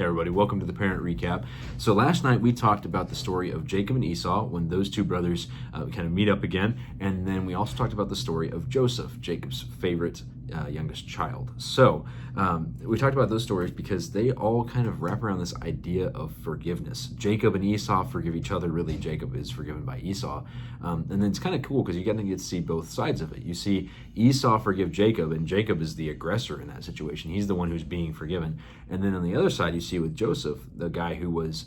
Hey everybody, welcome to the Parent Recap. So last night we talked about the story of Jacob and Esau when those two brothers kind of meet up again, and then we also talked about the story of Joseph, Jacob's favorite youngest child. So we talked about those stories because they all kind of wrap around this idea of forgiveness. Jacob and Esau forgive each other. Really, Jacob is forgiven by Esau. And then it's kind of cool because you get to see both sides of it. You see Esau forgive Jacob, and Jacob is the aggressor in that situation. He's the one who's being forgiven. And then on the other side, you see with Joseph, the guy who was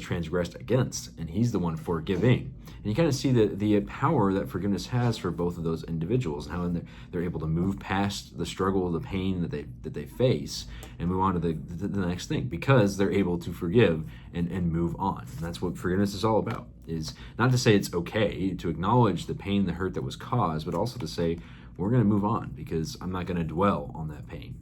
transgressed against, and he's the one forgiving. And you kind of see the power that forgiveness has for both of those individuals, and how they're able to move past the struggle, the pain that they face, and move on to the next thing because they're able to forgive and move on. And that's what forgiveness is all about. Is not to say it's okay to acknowledge the pain, the hurt that was caused, but also to say we're going to move on because I'm not going to dwell on that pain.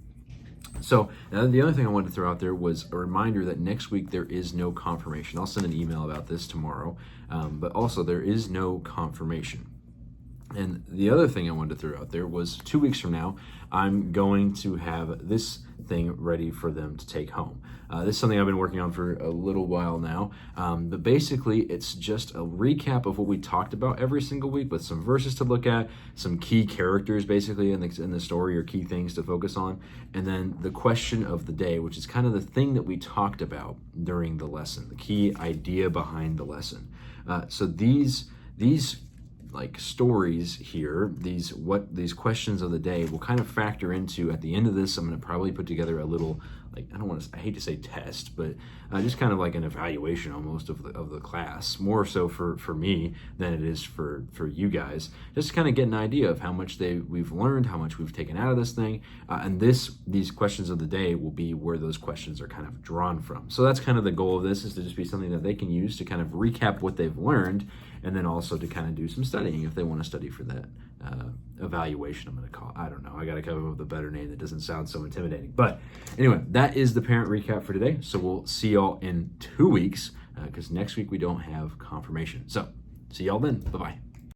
So the other thing I wanted to throw out there was a reminder that next week there is no confirmation. I'll send an email about this tomorrow, but also there is no confirmation. And the other thing I wanted to throw out there was 2 weeks from now, I'm going to have this thing ready for them to take home. This is something I've been working on for a little while now, but basically it's just a recap of what we talked about every single week with some verses to look at, some key characters basically in the story or key things to focus on, and then the question of the day, which is kind of the thing that we talked about during the lesson, the key idea behind the lesson. So these like stories here, these questions of the day will kind of factor into, at the end of this, I'm going to probably put together a little, like, I hate to say test, but just kind of like an evaluation almost of the class, more so for me than it is for you guys, just to kind of get an idea of how much we've learned, how much we've taken out of this thing, and these questions of the day will be where those questions are kind of drawn from. So that's kind of the goal of this, is to just be something that they can use to kind of recap what they've learned, and then also to kind of do some studying if they want to study for that evaluation, I'm going to call it. I don't know. I got to come up with a better name that doesn't sound so intimidating. But anyway, that is the parent recap for today. So we'll see y'all in 2 weeks because next week we don't have confirmation. So see y'all then. Bye-bye.